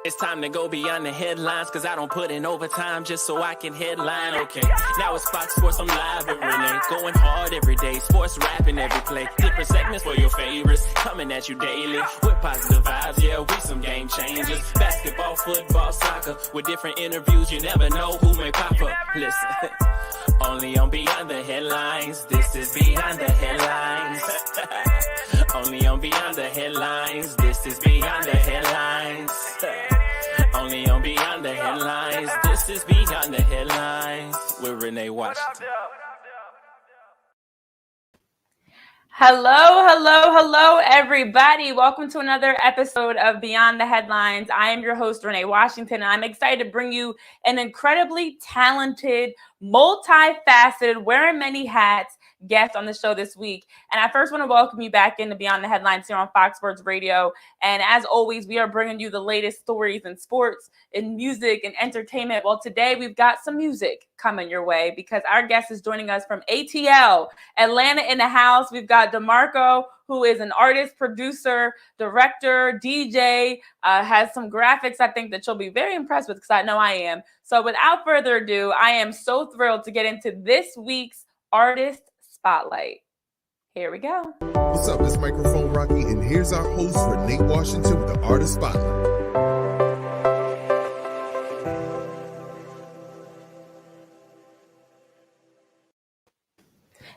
It's time to go beyond the headlines, cause I don't put in overtime just so I can headline. Okay, now it's Fox Sports, I'm live with Renee. Going hard every day, sports rapping every play. Different segments for your favorites, coming at you daily with positive vibes. Yeah, we some game changers. Basketball, football, soccer, with different interviews, you never know who may pop up. Listen, only on Beyond the Headlines. This is Beyond the Headlines. Only on Beyond the Headlines. This is Beyond the Headlines. Only on Beyond the Headlines. This is Beyond the Headlines with Renee Washington. Hello, everybody. Welcome to another episode of Beyond the Headlines. I am your host, Renee Washington, and I'm excited to bring you an incredibly talented, multifaceted, wearing many hats guest on the show this week. And I first want to welcome you back into Beyond the Headlines here on Fox Sports Radio. And as always, we are bringing you the latest stories in sports, in music, and entertainment. Well, today we've got some music coming your way because our guest is joining us from ATL, Atlanta in the house. We've got DeMarco, who is an artist, producer, director, DJ, has some graphics I think that you'll be very impressed with because I know I am. So without further ado, I am so thrilled to get into this week's Artist Spotlight. Here we go. What's up? It's Microphone Rocky, and here's our host, Renee Washington, with the Artist Spotlight.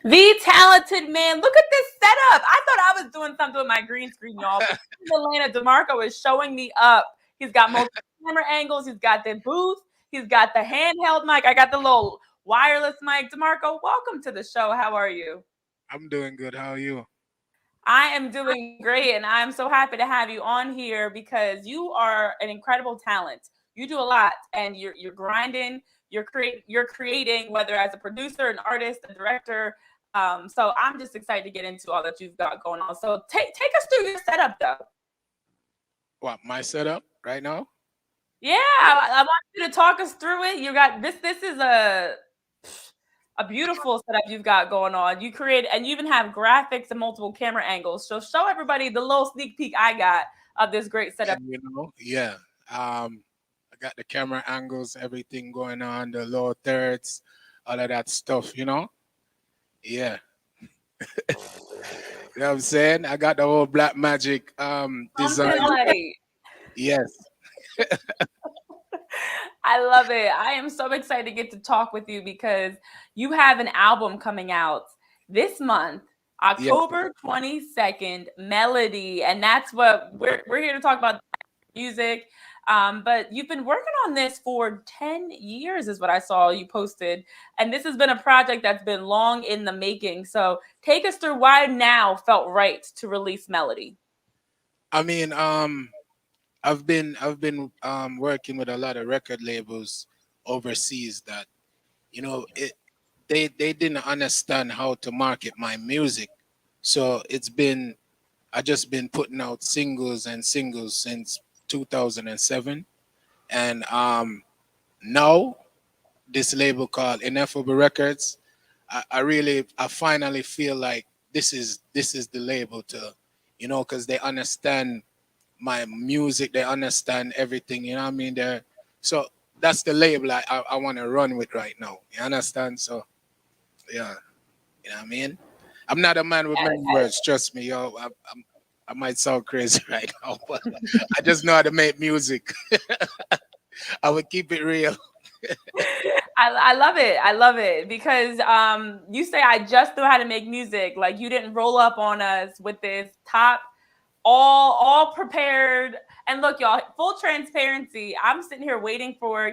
The talented man. Look at this setup. I thought I was doing something with my green screen, y'all. But Atlanta, DeMarco is showing me up. He's got multiple camera angles. He's got the booth. He's got the handheld mic. I got the little wireless mic. DeMarco, welcome to the show. How are you? I'm doing good. How are you? I am doing great, and I'm so happy to have you on here because you are an incredible talent. You do a lot, and you're grinding. You're creating, whether as a producer, an artist, a director. So I'm just excited to get into all that you've got going on. So take us through your setup, though. What, my setup right now? Yeah, I want you to talk us through it. You got this. This is a beautiful setup you've got going on. You create, and you even have graphics and multiple camera angles. So show everybody the little sneak peek I got of this great setup. And, I got the camera angles, everything going on, the low thirds, all of that stuff, Yeah. You know what I'm saying? I got the whole Black Magic design. Yes. I love it. I am so excited to get to talk with you because you have an album coming out this month, October 22nd, Melody. And that's what we're here to talk about, music. But you've been working on this for 10 years is what I saw you posted. And this has been a project that's been long in the making. So take us through why now felt right to release Melody. I mean, I've been working with a lot of record labels overseas that, they didn't understand how to market my music. So I just been putting out singles since 2007. And now this label called Ineffable Records, I finally feel like this is the label to, because they understand my music, they understand everything, you know what I mean? So that's the label I want to run with right now. You understand? So yeah, you know what I mean? I'm not a man with many words, trust me, yo. I might sound crazy right now, but I just know how to make music. I would keep it real. I love it. I love it because you say I just know how to make music. Like you didn't roll up on us with this top, all prepared. And look, y'all, full transparency. I'm sitting here waiting for,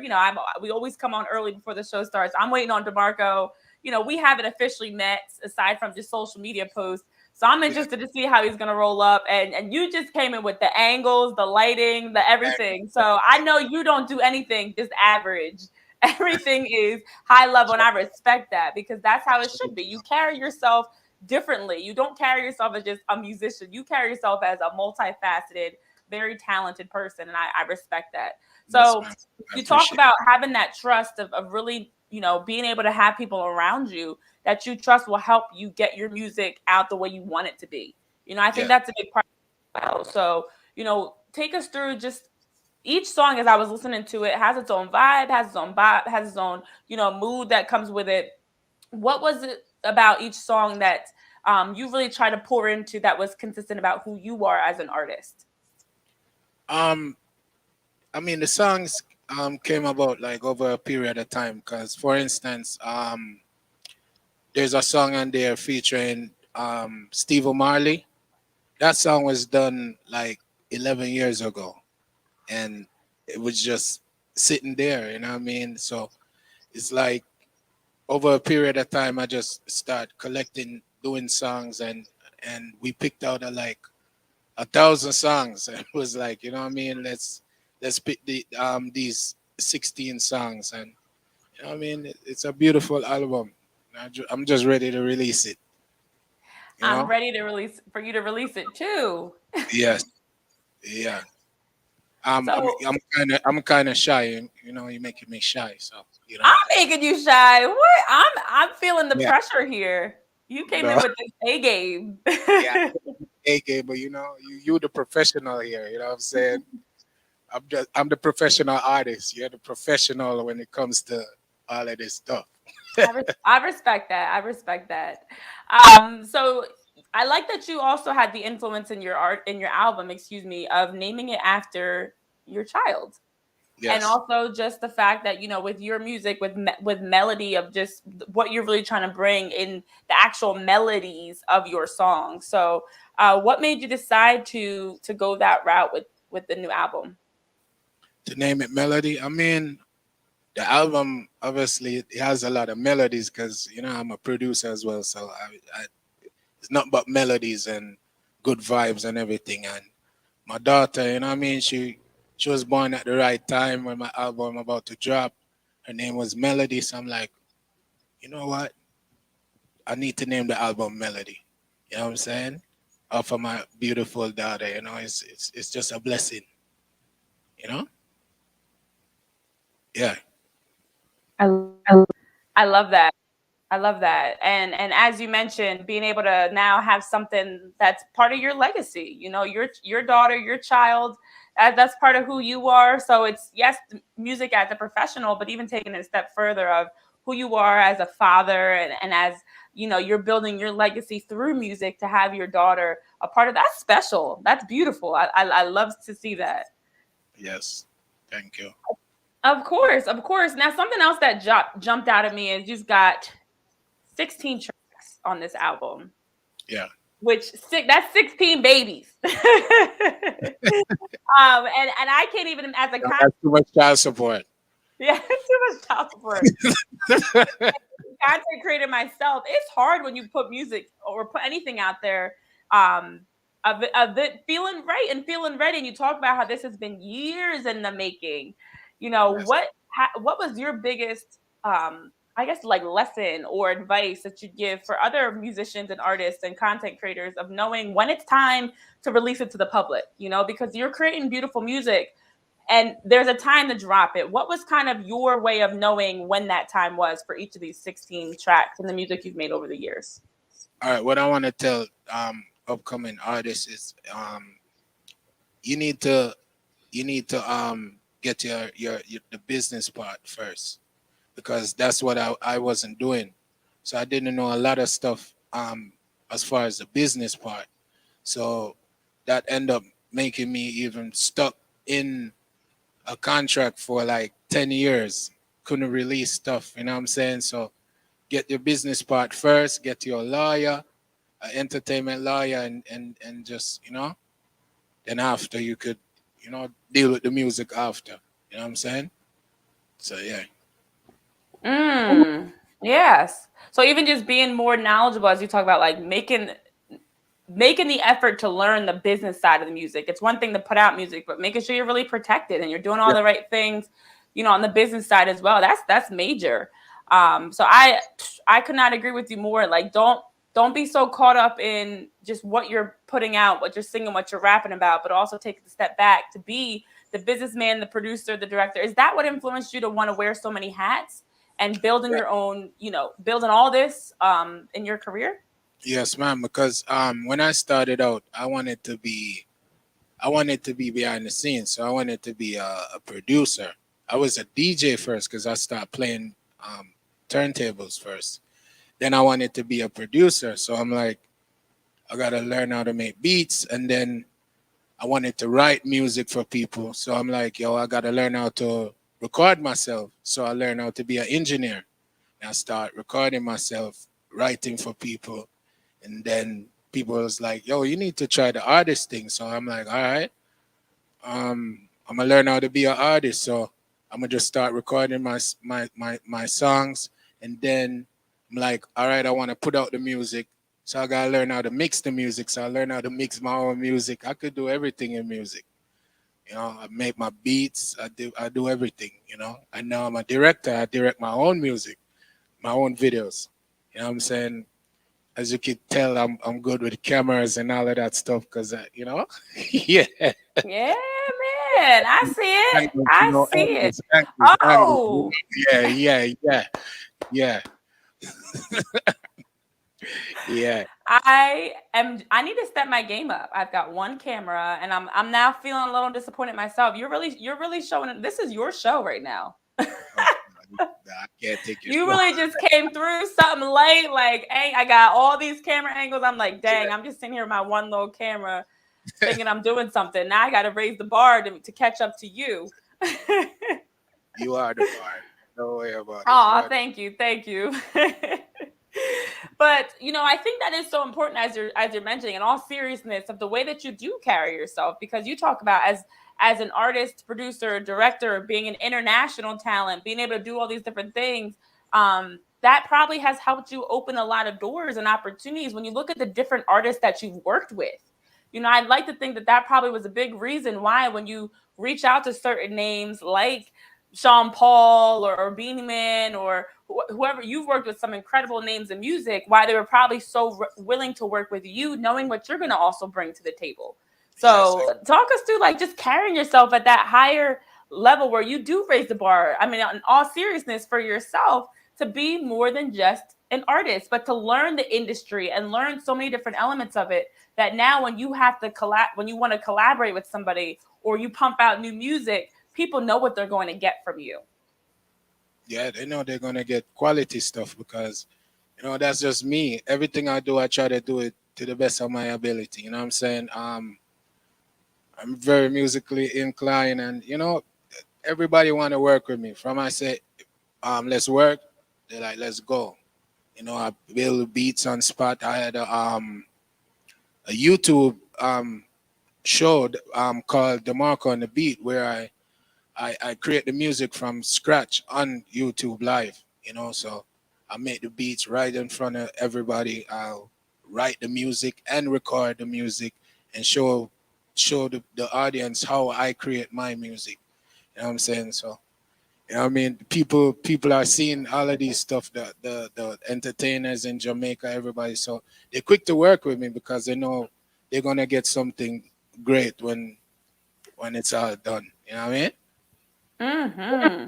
we always come on early before the show starts. I'm waiting on DeMarco. We haven't officially met aside from just social media posts. So I'm interested to see how he's going to roll up. And you just came in with the angles, the lighting, the everything. So I know you don't do anything just average. Everything is high level. And I respect that because that's how it should be. You carry yourself differently. You don't carry yourself as just a musician. You carry yourself as a multifaceted, very talented person. And I respect that. So you talk about having that trust of really, being able to have people around you that you trust will help you get your music out the way you want it to be. I think that's a big part. So, take us through just each song, as I was listening to it, has its own vibe, has its own bop, has its own, mood that comes with it. What was it about each song that you really try to pour into that was consistent about who you are as an artist? I mean, the songs came about like over a period of time. Cause for instance, there's a song on there featuring Steve Marley. That song was done like 11 years ago, and it was just sitting there. You know what I mean? So it's like over a period of time, I just start collecting, doing songs, and we picked out like 1,000 songs. It was like, you know what I mean? Let's pick these 16 songs, and you know what I mean? It's a beautiful album. I'm just ready to release it. You I'm know? ready to release for you to release it too. Yes. Yeah. So I'm kind of shy. You know, you're making me shy. So you know. I'm making you shy. What? I'm feeling the Yeah. pressure here. You came in No. with this A game. Yeah. Okay, but you know, you the professional here. You know what I'm saying? I'm the professional artist. You're the professional when it comes to all of this stuff. I respect that. I respect that. So I like that you also had the influence in your art, in your album, excuse me, of naming it after your child. And Yes. also just the fact that, with your music, with melody of just what you're really trying to bring in the actual melodies of your song. So what made you decide to go that route with the new album? To name it melody, I mean, the album obviously it has a lot of melodies because you know I'm a producer as well, so it's not but melodies and good vibes and everything. And my daughter, you know what I mean, she was born at the right time when my album about to drop. Her name was Melody, so I'm like, you know what? I need to name the album Melody. You know what I'm saying? Off of my beautiful daughter, you know, it's just a blessing. You know? Yeah. I I love that. I love that. And as you mentioned, being able to now have something that's part of your legacy, your daughter, your child, that's part of who you are. So it's, yes, music as a professional, but even taking it a step further of who you are as a father, and as, you're building your legacy through music to have your daughter a part of that's special. That's beautiful. I love to see that. Yes. Thank you. Of course, of course. Now, something else that jumped out at me is you've got 16 tracks on this album, Yeah. which that's 16 babies. And I can't even, as a That's too much child support. yeah, too much child support. Content creator myself, it's hard when you put music or put anything out there, of it feeling right and feeling ready. And you talk about how this has been years in the making. Yes. What was your biggest, I guess, like lesson or advice that you give for other musicians and artists and content creators of knowing when it's time to release it to the public? Because you're creating beautiful music and there's a time to drop it. What was kind of your way of knowing when that time was for each of these 16 tracks and the music you've made over the years? All right. What I want to tell upcoming artists is you need to get your the business part first, because that's what I wasn't doing. So I didn't know a lot of stuff as far as the business part. So that ended up making me even stuck in a contract for like 10 years. Couldn't release stuff, you know what I'm saying? So get your business part first, get your lawyer, an entertainment lawyer, and just, then after you could, deal with the music after. You know what I'm saying? So yeah. Yes. So even just being more knowledgeable, as you talk about, like making the effort to learn the business side of the music. It's one thing to put out music, but making sure you're really protected and you're doing all the right things, on the business side as well. That's major. So I could not agree with you more. Like, don't be so caught up in just what you're putting out, what you're singing, what you're rapping about, but also take a step back to be the businessman, the producer, the director. Is that what influenced you to want to wear so many hats and building your own, building all this in your career? Yes, ma'am. Because when I started out, I wanted to be I wanted to be behind the scenes, so I wanted to be a producer. I was a DJ first because I started playing turntables first. Then I wanted to be a producer, so I'm like, I gotta learn how to make beats, and then I wanted to write music for people. So I'm like, yo, I gotta learn how to record myself. So I learned how to be an engineer. And I start recording myself, writing for people, and then people was like, yo, you need to try the artist thing. So I'm like, all right, I'm gonna learn how to be an artist. So I'm gonna just start recording my songs, and then I'm like, all right, I want to put out the music. So I gotta learn how to mix the music. So I learn how to mix my own music. I could do everything in music. I make my beats. I do everything. And now I'm a director. I direct my own music, my own videos. You know what I'm saying? As you can tell, I'm good with cameras and all of that stuff because yeah. Yeah, man. I see it. I see it. Angles. Oh, Yeah. Yeah. I need to step my game up. I've got one camera and I'm now feeling a little disappointed myself. You're really showing it. This is your show right now. I can't take your You show. really just came through something late. Like, hey, I got all these camera angles. I'm like, dang, I'm just sitting here with my one little camera thinking I'm doing something. Now I got to raise the bar to catch up to you. You are the bar. No way about it. Oh, thank you. But I think that is so important as you're mentioning, in all seriousness, of the way that you do carry yourself, because you talk about as an artist, producer, director, being an international talent, being able to do all these different things. That probably has helped you open a lot of doors and opportunities when you look at the different artists that you've worked with. I'd like to think that probably was a big reason why when you reach out to certain names like Sean Paul or Beenie Man or whoever, you've worked with some incredible names in music, why they were probably so willing to work with you, knowing what you're going to also bring to the table. So talk us through like just carrying yourself at that higher level where you do raise the bar. I mean, in all seriousness, for yourself to be more than just an artist, but to learn the industry and learn so many different elements of it, that now when you have to when you want to collaborate with somebody or you pump out new music, people know what they're going to get from you. Yeah, they know they're going to get quality stuff because, that's just me. Everything I do, I try to do it to the best of my ability. You know what I'm saying? I'm very musically inclined, and, everybody want to work with me. From I say, let's work, they're like, let's go. I build beats on spot. I had a YouTube show called DeMarco on the Beat where I create the music from scratch on YouTube Live, so I make the beats right in front of everybody. I'll write the music and record the music and show the audience how I create my music. You know what I'm saying? So, people are seeing all of these stuff, the entertainers in Jamaica, everybody. So they're quick to work with me because they know they're gonna get something great when it's all done. You know what I mean? Mm-hmm.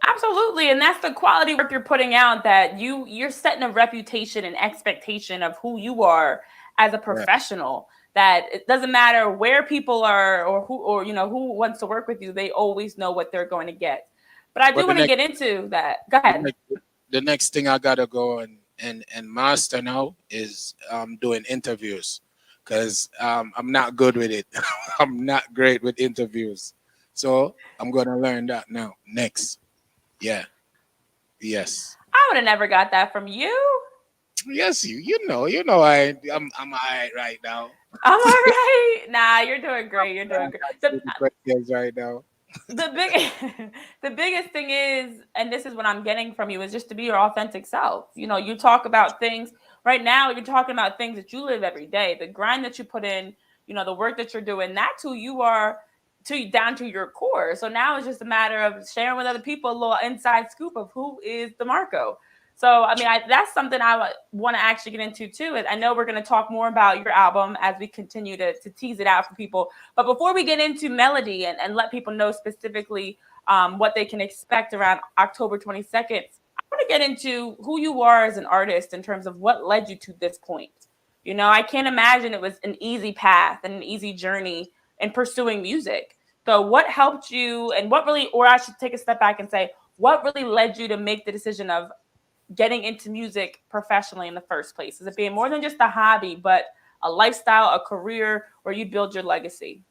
Absolutely. And that's the quality work you're putting out, that you're setting a reputation and expectation of who you are as a professional, that it doesn't matter where people are or who wants to work with you. They always know what they're going to get. But I do want to get into that. Go ahead. The next thing I gotta go and master now is doing interviews because I'm not good with it. I'm not great with interviews. So I'm gonna learn that now. Next. Yeah. Yes. I would have never got that from you. Yes, I'm all right right now. I'm all right. Nah, you're doing great. You're doing great. Yes, right now. The biggest thing is, and this is what I'm getting from you, is just to be your authentic self. You talk about things right now. You're talking about things that you live every day, the grind that you put in, the work that you're doing. That's who you are, down to your core. So now it's just a matter of sharing with other people a little inside scoop of who is DeMarco. So, I mean, that's something I want to actually get into too. I know we're going to talk more about your album as we continue to tease it out for people. But before we get into Melody and let people know specifically what they can expect around October 22nd, I want to get into who you are as an artist in terms of what led you to this point. I can't imagine it was an easy path and an easy journey in pursuing music. So what helped you, and what really, or I should take a step back and say, what really led you to make the decision of getting into music professionally in the first place? Is it being more than just a hobby, but a lifestyle, a career where you build your legacy?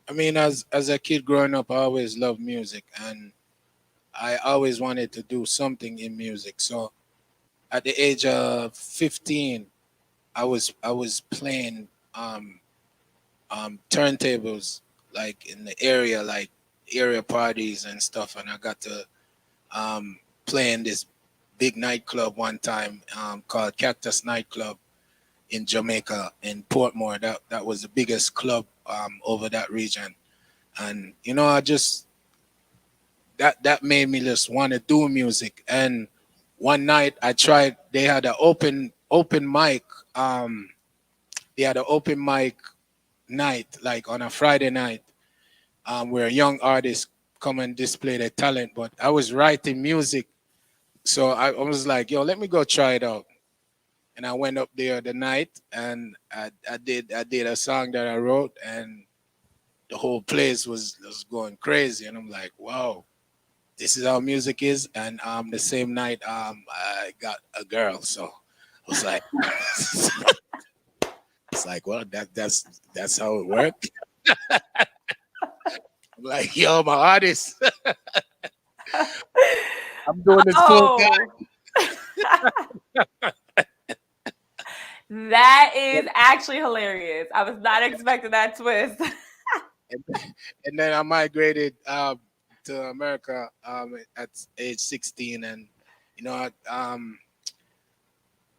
I mean, as a kid growing up, I always loved music, and I always wanted to do something in music. So at the age of 15, I was playing turntables like in the area, like area parties and stuff, and I got to play in this big nightclub one time called Cactus Nightclub in Jamaica, in Portmore. That was the biggest club over that region, and I just that made me just want to do music. And one night I tried. They had an open mic. They had an open mic night, like on a Friday night, where young artists come and display their talent. But I was writing music, so I was like, "Yo, let me go try it out." And I went up there the night, and I did a song that I wrote, and the whole place was going crazy. And I'm like, "Wow, this is how music is." And the same night, I got a girl, so I was like, it's like, well, that's how it worked. I'm like, yo, my artist. I'm doing this full time. That is actually hilarious. I was not expecting that twist. And then I migrated to America at age 16, and I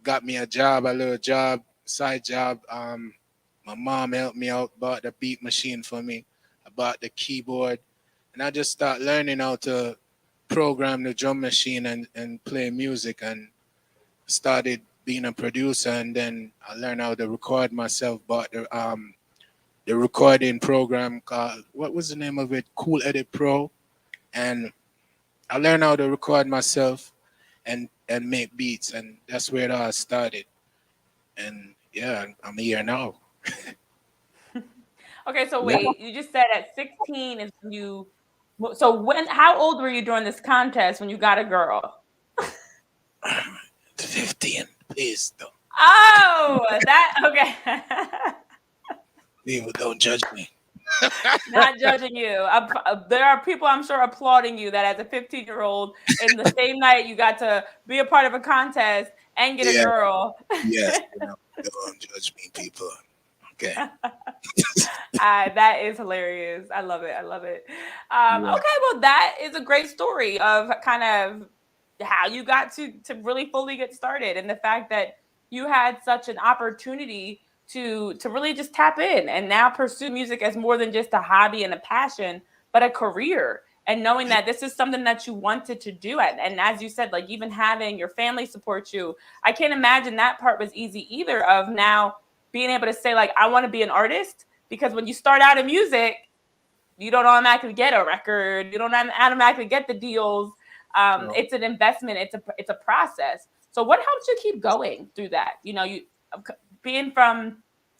got me a little job, side job. My mom helped me out, bought the beat machine for me. I bought the keyboard, and I just started learning how to program the drum machine and play music, and started being a producer. And then I learned how to record myself, bought the recording program called, what was the name of it? Cool Edit Pro. And I learned how to record myself and make beats, and that's where it all started. And yeah, I'm here now. Okay, so wait, you just said at 16 is when you, so how old were you during this contest when you got a girl? 15, please don't. Oh, okay. People don't judge me. Not judging you. There are people, I'm sure, applauding you that as a 15-year-old, in the same night you got to be a part of a contest and get a girl. Yes, don't judge me, people. Okay. That is hilarious. I love it. Okay, well, that is a great story of kind of how you got to really fully get started, and the fact that you had such an opportunity to really just tap in and now pursue music as more than just a hobby and a passion, but a career. And knowing that this is something that you wanted to do. And as you said, like, even having your family support you, I can't imagine that part was easy either, of now being able to say, like, I want to be an artist. Because when you start out in music, you don't automatically get a record. You don't automatically get the deals. No. It's an investment. It's a process. So what helped you keep going through that? You being from,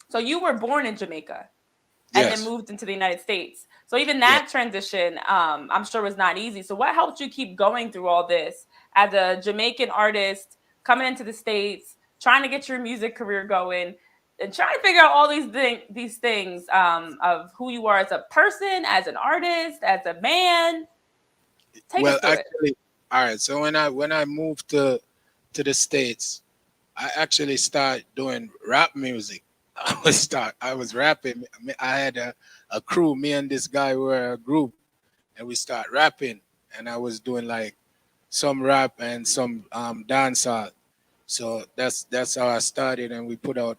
so you were born in Jamaica and then moved into the United States. So even that transition, I'm sure, was not easy. So what helped you keep going through all this as a Jamaican artist coming into the States, trying to get your music career going, and trying to figure out all these things of who you are as a person, as an artist, as a man? Take us through it. All right. So when I moved to the States, I actually started doing rap music. I was rapping. I had a crew. Me and this guy were a group, and we start rapping. And I was doing like some rap and some dancehall. So that's how I started, and we put out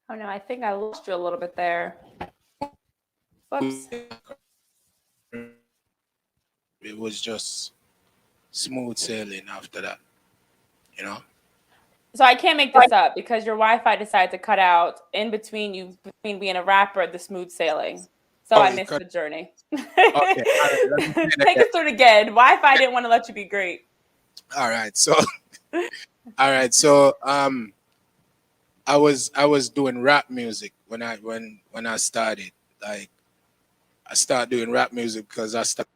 Oh no, I think I lost you a little bit there. Whoops. It was just smooth sailing after that, So I can't make this up because your Wi-Fi decided to cut out in between being a rapper and the smooth sailing. So I missed the journey. Okay. All right, let me say that Take us through it again. Wi-Fi didn't want to let you be great. All right. So all right. So I was doing rap music when I started. Like I started doing rap music because I started.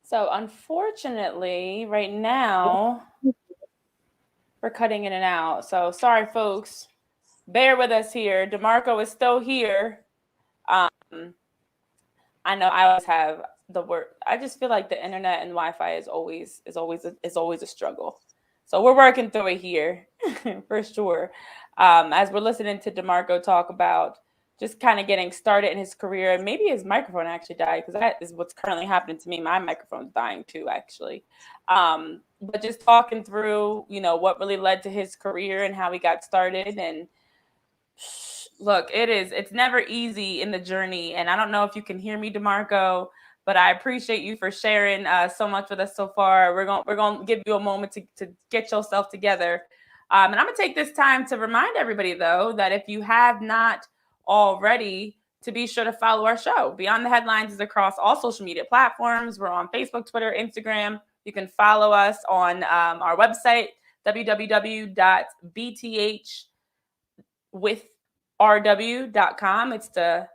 So unfortunately, right now we're cutting in and out. So sorry, folks. Bear with us here. DeMarco is still here. I know I always have the word. I just feel like the internet and Wi-Fi is always a struggle. So we're working through it here for sure. As we're listening to DeMarco talk about just kind of getting started in his career, and maybe his microphone actually died because that is what's currently happening to me. My microphone's dying too, actually. But just talking through, what really led to his career and how he got started. And look, it's never easy in the journey. And I don't know if you can hear me, DeMarco, but I appreciate you for sharing so much with us so far. We're going to give you a moment to get yourself together. And I'm going to take this time to remind everybody, though, that if you have not already, to be sure to follow our show. Beyond the Headlines is across all social media platforms. We're on Facebook, Twitter, Instagram. You can follow us on our website, WBTHwithRW.com. It's the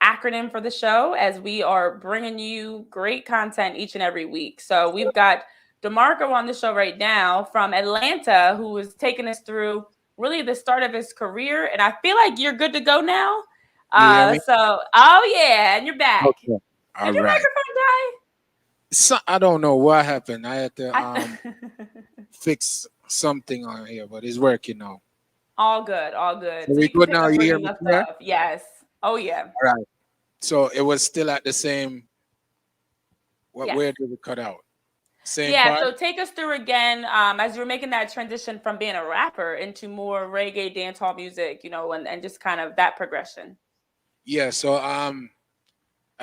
acronym for the show, as we are bringing you great content each and every week. So we've got DeMarco on the show right now from Atlanta, who is taking us through really the start of his career. And I feel like you're good to go now. So, oh yeah, and you're back. Okay. Did All your right. microphone die? So, I don't know what happened. I had to fix something on here, but it's working now. All good, all good. So we good now. You hear me clear? Yes. Oh yeah. All right. So it was still at the same. Yes. Where did it cut out? Same Yeah. part? So take us through again, as you were making that transition from being a rapper into more reggae dancehall music, and just kind of that progression. Yeah. So I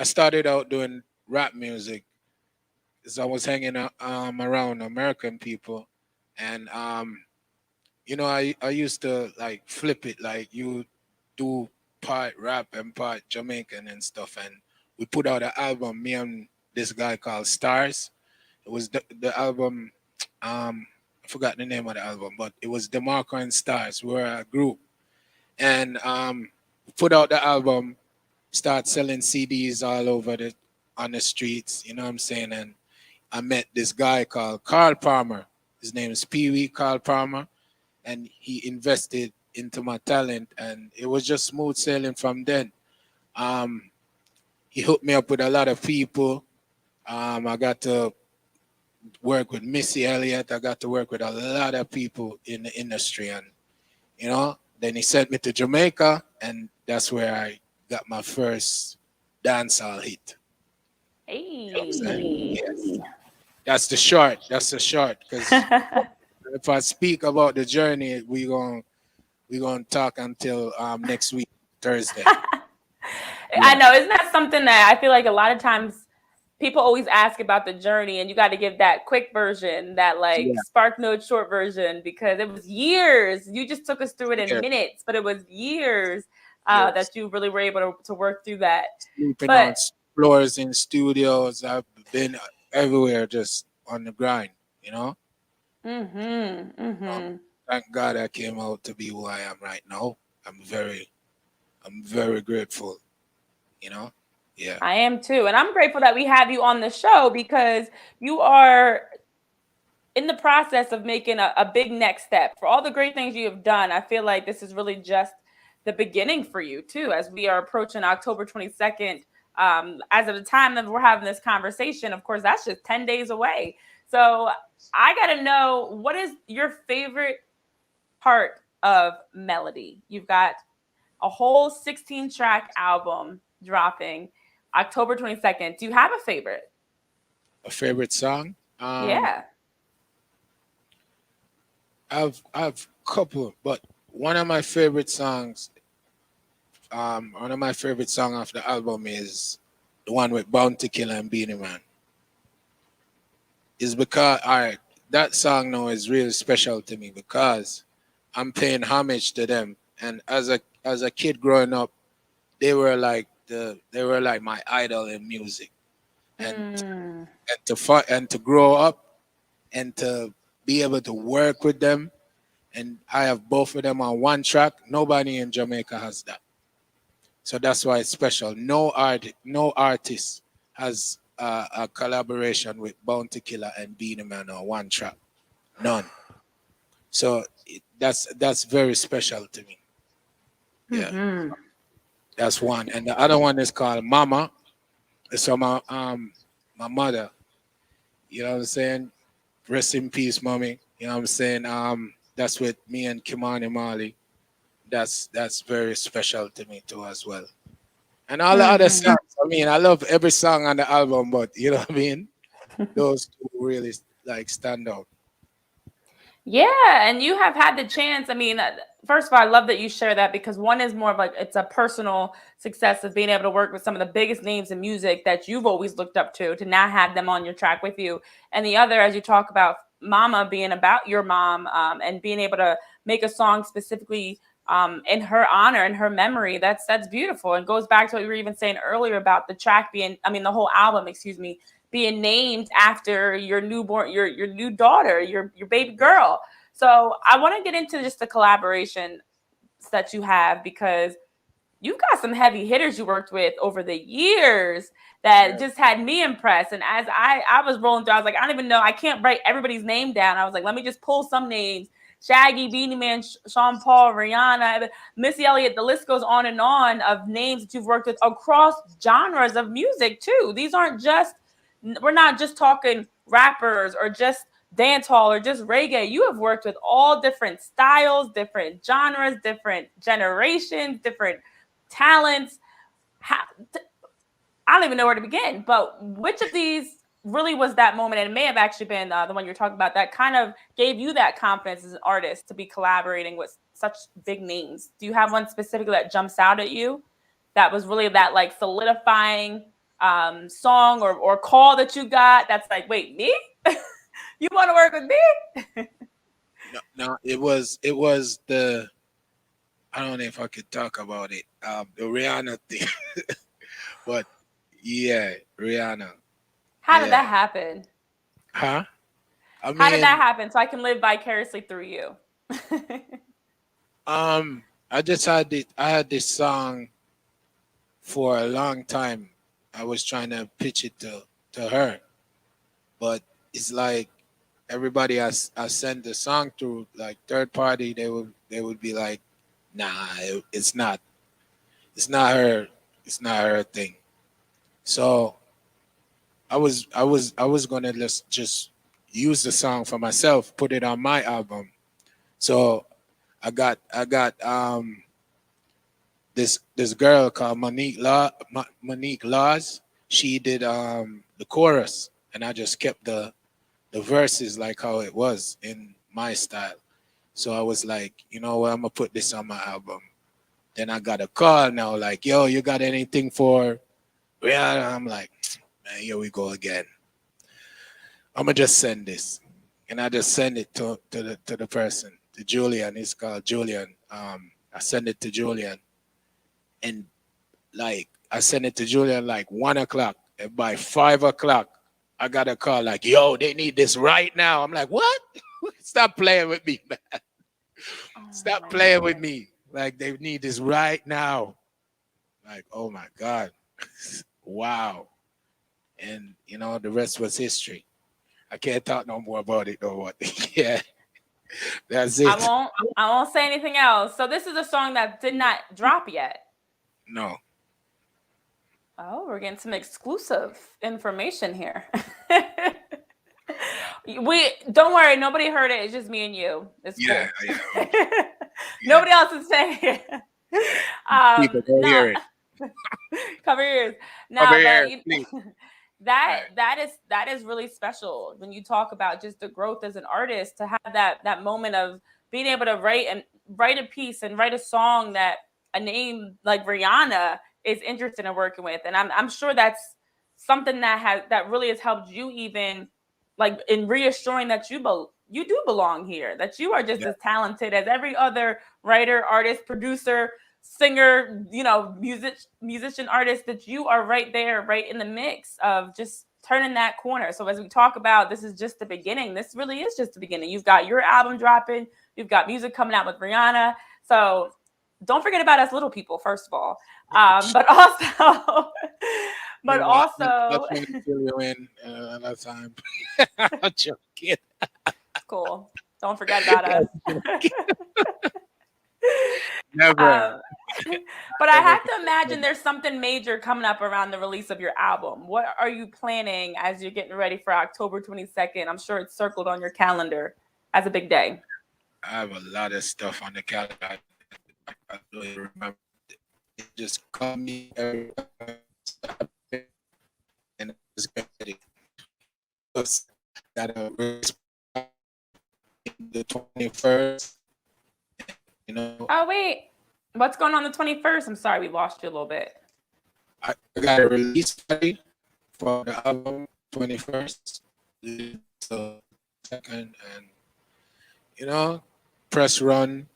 started out doing rap music because I was hanging out, around American people, and I used to like flip it, like you do part rap and part Jamaican and stuff, and we put out an album, me and this guy called Stars. It was the album, I forgot the name of the album, but it was DeMarco and Stars. We were a group, and put out the album, start selling CDs all over on the streets, you know what I'm saying? And I met this guy called Carl Palmer. His name is Pee Wee Carl Palmer, and he invested into my talent, and it was just smooth sailing from then. He hooked me up with a lot of people. I got to work with Missy Elliott. I got to work with a lot of people in the industry, and then he sent me to Jamaica, and that's where I got my first dancehall hit. Hey. Yes. That's the short. Because if I speak about the journey, we're gonna talk until next week, Thursday. Yeah. I know. Isn't that something that I feel like a lot of times people always ask about the journey, and you got to give that quick version, that Spark Note short version, because it was years. You just took us through it in minutes, but it was years that you really were able to work through that. Sleeping on floors in studios. I've been everywhere, just on the grind. Thank God I came out to be who I am right now. I'm very grateful. Yeah. I am too. And I'm grateful that we have you on the show, because you are in the process of making a big next step. For all the great things you have done, I feel like this is really just the beginning for you too, as we are approaching October 22nd. As of the time that we're having this conversation, of course, that's just 10 days away. So I got to know, what is your favorite part of Melody? You've got a whole 16-track album dropping October 22nd. Do you have a favorite? A favorite song? Yeah. I've couple, but one of my favorite songs, one of my favorite song off the album is the one with Bounty Killer and Beenie Man. Is because that song now is really special to me because I'm paying homage to them. And as a kid growing up, they were like my idol in music. And to grow up and to be able to work with them, and I have both of them on one track. Nobody in Jamaica has that. So that's why it's special. No artist has a collaboration with Bounty Killer and Beenie Man on one track. None. So that's very special to me. Yeah. Mm-hmm. That's one. And the other one is called Mama. It's from my mother. You know what I'm saying? Rest in peace, mommy. You know what I'm saying? That's with me and Kimani Marley. That's very special to me too as well. And all the other songs. I mean, I love every song on the album, but you know what I mean? Those two really like stand out. Yeah, and you have had the chance. I mean, first of all, I love that you share that because one is more of like it's a personal success of being able to work with some of the biggest names in music that you've always looked up to now have them on your track with you. And the other, as you talk about Mama being about your mom and being able to make a song specifically in her honor and her memory, that's beautiful. And goes back to what you were even saying earlier about the track being, I mean, the whole album, excuse me, being named after your newborn, your new daughter, your baby girl. So I want to get into just the collaboration that you have because you've got some heavy hitters you worked with over the years that just had me impressed. And as I was rolling through, I was like, I don't even know. I can't write everybody's name down. I was like, let me just pull some names. Shaggy, Beenie Man, Sean Paul, Rihanna, Missy Elliott, the list goes on and on of names that you've worked with across genres of music too. These aren't just, we're not just talking rappers or just dancehall or just reggae. You have worked with all different styles, different genres, different generations, different talents. I don't even know where to begin, but which of these really was that moment, and it may have actually been the one you're talking about, that kind of gave you that confidence as an artist to be collaborating with such big names? Do you have one specifically that jumps out at you that was really that like solidifying song or call that you got that's like, wait, me? You want to work with me? No, it was the, I don't know if I could talk about it, the Rihanna thing. But yeah, Rihanna. How did that happen? Huh? I mean, how did that happen? So I can live vicariously through you. I just had this song for a long time. I was trying to pitch it to her, but it's like everybody I sent the song to, like third party, they would be like, nah, it's not her thing. So I was gonna just use the song for myself, put it on my album. So I got this girl called Monique Laws. She did the chorus, and I just kept the verses like how it was in my style. So I was like, you know what, I'm gonna put this on my album. Then I got a call now, like, yo, you got anything for Rihanna? I'm like, man, here we go again. I'm gonna just send this, and I just send it to the person, to Julian. It's called Julian. I send it to Julian, and like I sent it to Julian like 1 o'clock, and by 5 o'clock, I got a call like, yo, they need this right now. I'm like, what? Stop playing with me, man. Stop playing with me. Like, they need this right now. Like, oh my God. Wow. And, you know, the rest was history. I can't talk no more about it or what. Yeah. That's it. I won't say anything else. So this is a song that did not drop yet. No. Oh, we're getting some exclusive information here. We don't worry, nobody heard it. It's just me and you. It's cool. Yeah. Okay. Nobody else is saying it. People don't hear it. Cover your ears. Cover your ears, please. That is really special when you talk about just the growth as an artist, to have that moment of being able to write a piece and write a song that a name like Rihanna is interested in working with. And I'm sure that's something that really has helped you, even like in reassuring that you do belong here, that you are just as talented as every other writer, artist, producer, singer, musician, artist, that you are right there, right in the mix of just turning that corner. So as we talk about, this is just the beginning. This really is just the beginning. You've got your album dropping. You've got music coming out with Rihanna. So don't forget about us little people, first of all. But also, That's when you fill you in another time. I'm joking. Cool. Don't forget about us. Never. But I have to imagine there's something major coming up around the release of your album. What are you planning as you're getting ready for October 22nd? I'm sure it's circled on your calendar as a big day. I have a lot of stuff on the calendar. I don't even remember. It just call me every time and it's ready. That the 21st. Oh wait, what's going on the 21st? I'm sorry, we lost you a little bit. I got a release party for the album 21st. So second, and press run,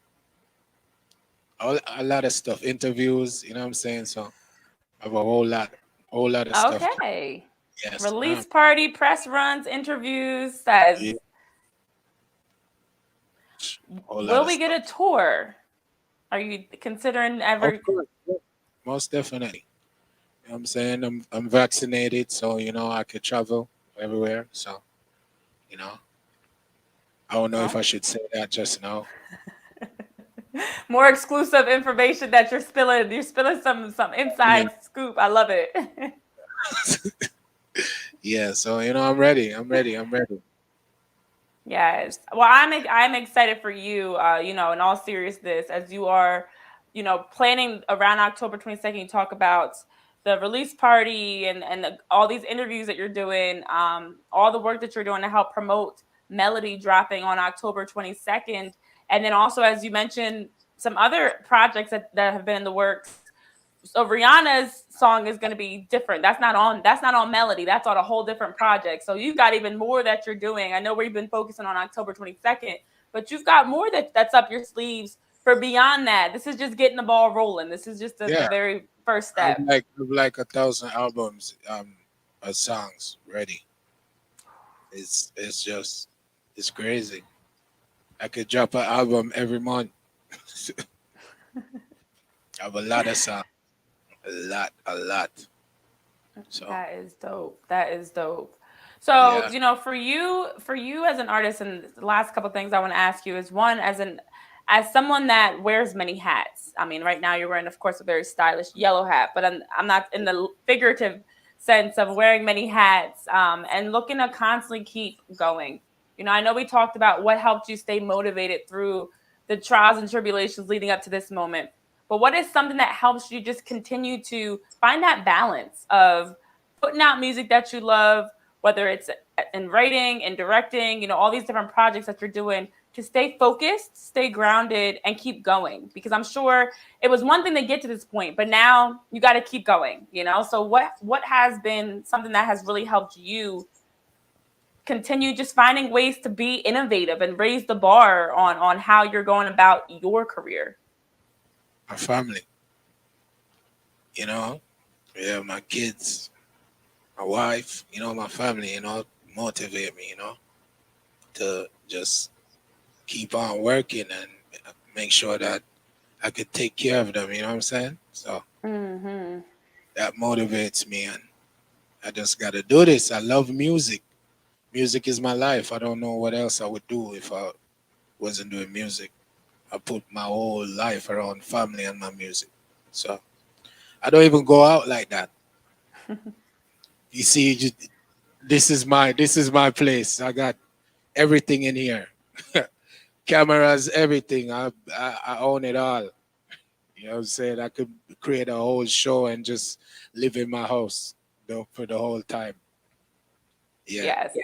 a lot of stuff, interviews. You know what I'm saying? So I have a whole lot of stuff. Okay. Yes. Release party, press runs, interviews. Says. Will we get a tour? Are you considering ever? Of course. Most definitely. You know what I'm saying? I'm vaccinated, so I could travel everywhere. So, I don't know if I should say that just now. More exclusive information that you're spilling. You're spilling some inside scoop. I love it. Yeah, so I'm ready. Yes. Well, I'm excited for you, in all seriousness, as you are, planning around October 22nd, you talk about the release party and all these interviews that you're doing, all the work that you're doing to help promote Melody dropping on October 22nd. And then also, as you mentioned, some other projects that have been in the works. So Rihanna's song is going to be different. That's not on Melody. That's on a whole different project. So you've got even more that you're doing. I know we've been focusing on October 22nd, but you've got more that's up your sleeves for beyond that. This is just getting the ball rolling. This is just the very first step. I have like 1,000 albums, songs ready. It's crazy. I could drop an album every month. I have a lot of songs. A lot. So that is dope. So, for you as an artist, and the last couple of things I want to ask you is, one, as someone that wears many hats. I mean, right now you're wearing, of course, a very stylish yellow hat, but I'm not in the figurative sense of wearing many hats, and looking to constantly keep going. I know we talked about what helped you stay motivated through the trials and tribulations leading up to this moment. But what is something that helps you just continue to find that balance of putting out music that you love, whether it's in writing and directing, all these different projects that you're doing, to stay focused, stay grounded, and keep going? Because I'm sure it was one thing to get to this point, but now you got to keep going, So what has been something that has really helped you continue just finding ways to be innovative and raise the bar on how you're going about your career? My family, my kids, my wife, my family, motivate me, to just keep on working and make sure that I could take care of them, you know what I'm saying? So that motivates me, and I just got to do this. I love music. Music is my life. I don't know what else I would do if I wasn't doing music. I put my whole life around family and my music. So I don't even go out like that. You see, this is my place. I got everything in here. Cameras, everything. I own it all. You know what I'm saying? I could create a whole show and just live in my house for the whole time. Yeah. Yes.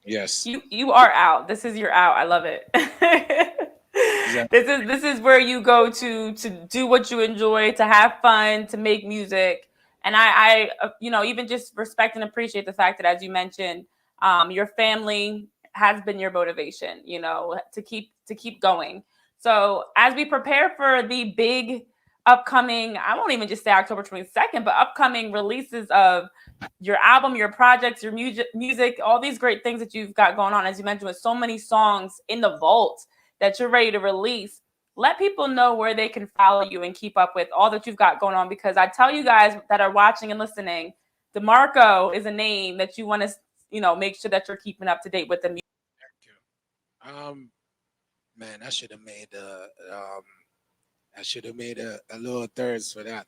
Yes. You are out. This is your out. I love it. Exactly. This is where you go to do what you enjoy, to have fun, to make music. And I even just respect and appreciate the fact that, as you mentioned, your family has been your motivation, to keep going. So as we prepare for the big upcoming, I won't even just say October 22nd, but upcoming releases of your album, your projects, your music, all these great things that you've got going on, as you mentioned, with so many songs in the vault that you're ready to release. Let people know where they can follow you and keep up with all that you've got going on, because I tell you guys that are watching and listening, DeMarco is a name that you want to, make sure that you're keeping up to date with the music. Thank you. Man, I should have made a little thirst for that.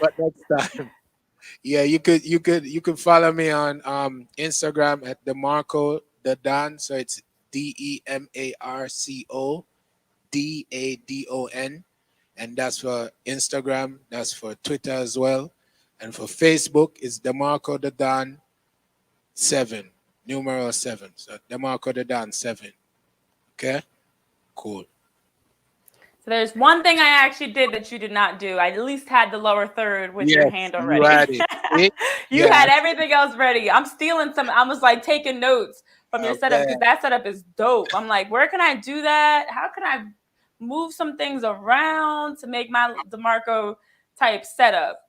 But next time. Yeah, you could follow me on Instagram at DemarcoDaDon. So it's DeMarcoDaDon, and that's for Instagram. That's for Twitter as well, and for Facebook it's DemarcoDaDon 7, numeral 7. So DemarcoDaDon 7. Okay, cool. So there's one thing I actually did that you did not do. I at least had the lower third with your hand already. You had it. You had everything else ready. I'm stealing some. I was like taking notes from your setup, because that setup is dope. I'm like, where can I do that? How can I move some things around to make my DeMarco type setup?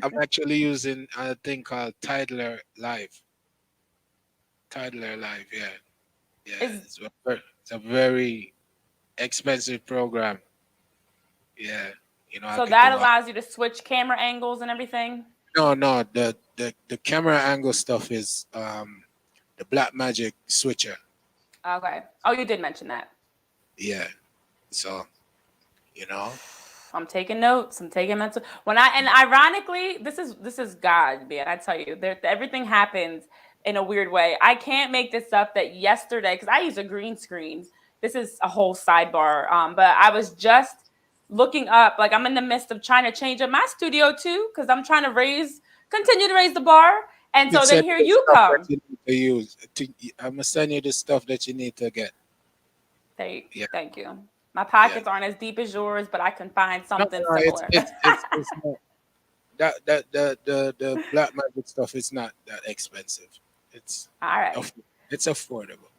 I'm actually using a thing called Tidler Live. Tidler Live, yeah. It's a very expensive program. Yeah, So that allows you to switch camera angles and everything? No, the camera angle stuff is the Black Magic switcher. Okay. Oh, you did mention that. Yeah. So, I'm taking notes. I'm taking mental. And ironically, this is God, man. I tell you, everything happens in a weird way. I can't make this up that yesterday, because I use a green screen. This is a whole sidebar. But I was just looking up, like, I'm in the midst of trying to change up my studio too, because I'm trying to continue to raise the bar. And so then here you come. I'm gonna send you the stuff that you need to get. Thank you. My pockets aren't as deep as yours, but I can find something similar. It's not, the Black Magic stuff is not that expensive. It's all right. It's affordable.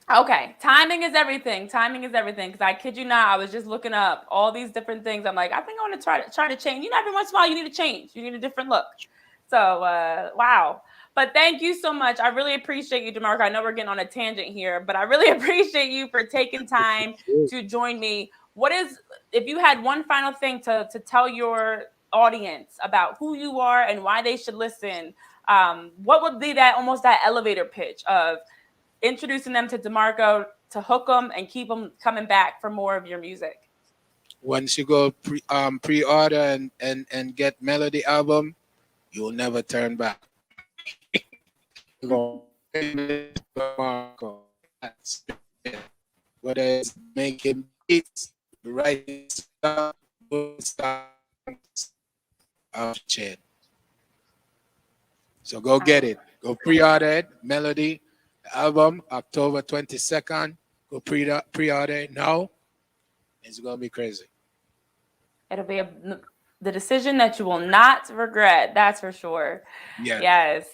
Okay, timing is everything. Because I kid you not, I was just looking up all these different things. I'm like, I think I want to try to change. Every once in a while, you need to change. You need a different look. So, wow. But thank you so much. I really appreciate you, DeMarco. I know we're getting on a tangent here, but I really appreciate you for taking time to join me. If you had one final thing to tell your audience about who you are and why they should listen, what would be that elevator pitch of introducing them to DeMarco to hook them and keep them coming back for more of your music? Once you go pre-order and get Melody album, you'll never turn back. Whether it's making beats, writing stuff, chain. So go get it. Go pre-order it. Melody album, October 22nd. Go pre-order it now. It's gonna be crazy. It'll be the decision that you will not regret. That's for sure. Yeah. Yes.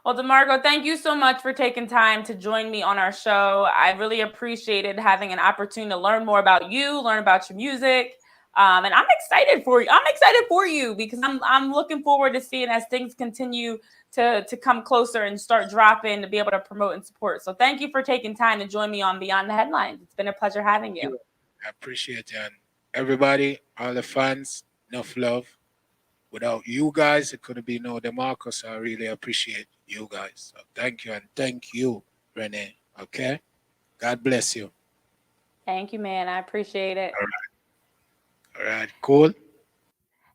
Well, DeMarco, thank you so much for taking time to join me on our show. I really appreciated having an opportunity to learn more about you, learn about your music. And I'm excited for you. I'm excited for you because I'm looking forward to seeing as things continue to come closer and start dropping, to be able to promote and support. So thank you for taking time to join me on Beyond the Headlines. It's been a pleasure having you. I appreciate it. And everybody, all the fans, enough love. Without you guys, it couldn't be no DeMarco. So I really appreciate you guys. So thank you. And thank you, Renee. Okay? God bless you. Thank you, man. I appreciate it. All right, cool.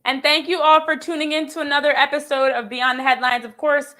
And thank you all for tuning in to another episode of Beyond the Headlines. Of course,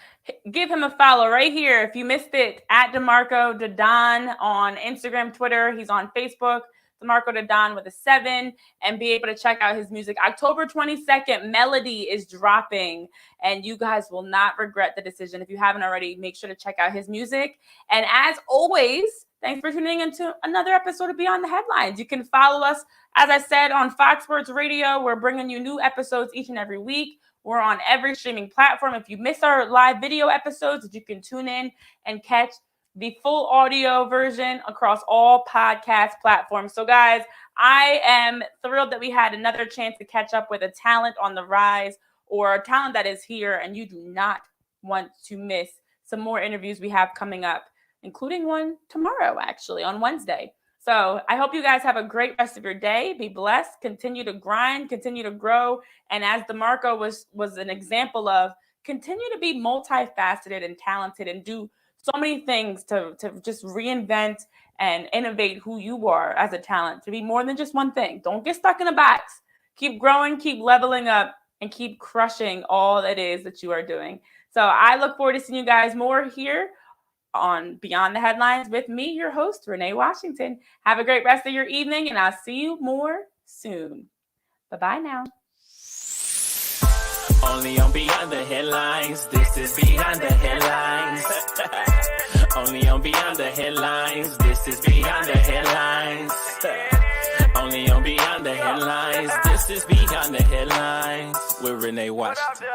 give him a follow right here if you missed it, at DemarcoDaDon on Instagram, Twitter. He's on Facebook, DemarcoDaDon with a 7, and be able to check out his music. October 22nd, Melody is dropping, and you guys will not regret the decision. If you haven't already, make sure to check out his music. And as always, thanks for tuning into another episode of Beyond the Headlines. You can follow us, as I said, on Fox Sports Radio. We're bringing you new episodes each and every week. We're on every streaming platform. If you miss our live video episodes, you can tune in and catch the full audio version across all podcast platforms. So guys, I am thrilled that we had another chance to catch up with a talent on the rise, or a talent that is here, and you do not want to miss some more interviews we have coming up, including one tomorrow, actually, on Wednesday. So I hope you guys have a great rest of your day. Be blessed. Continue to grind. Continue to grow. And as DeMarco was an example of, continue to be multifaceted and talented and do so many things to just reinvent and innovate who you are as a talent, to be more than just one thing. Don't get stuck in a box. Keep growing, keep leveling up, and keep crushing all that is that you are doing. So I look forward to seeing you guys more here on Beyond the Headlines with me, your host, Renee Washington. Have a great rest of your evening, and I'll see you more soon. Bye-bye now. Only on Beyond the Headlines. This is Beyond the Headlines. Only on Beyond the Headlines. This is Beyond the Headlines. Only on Beyond the Headlines. This is Beyond the Headlines with Renee Washington.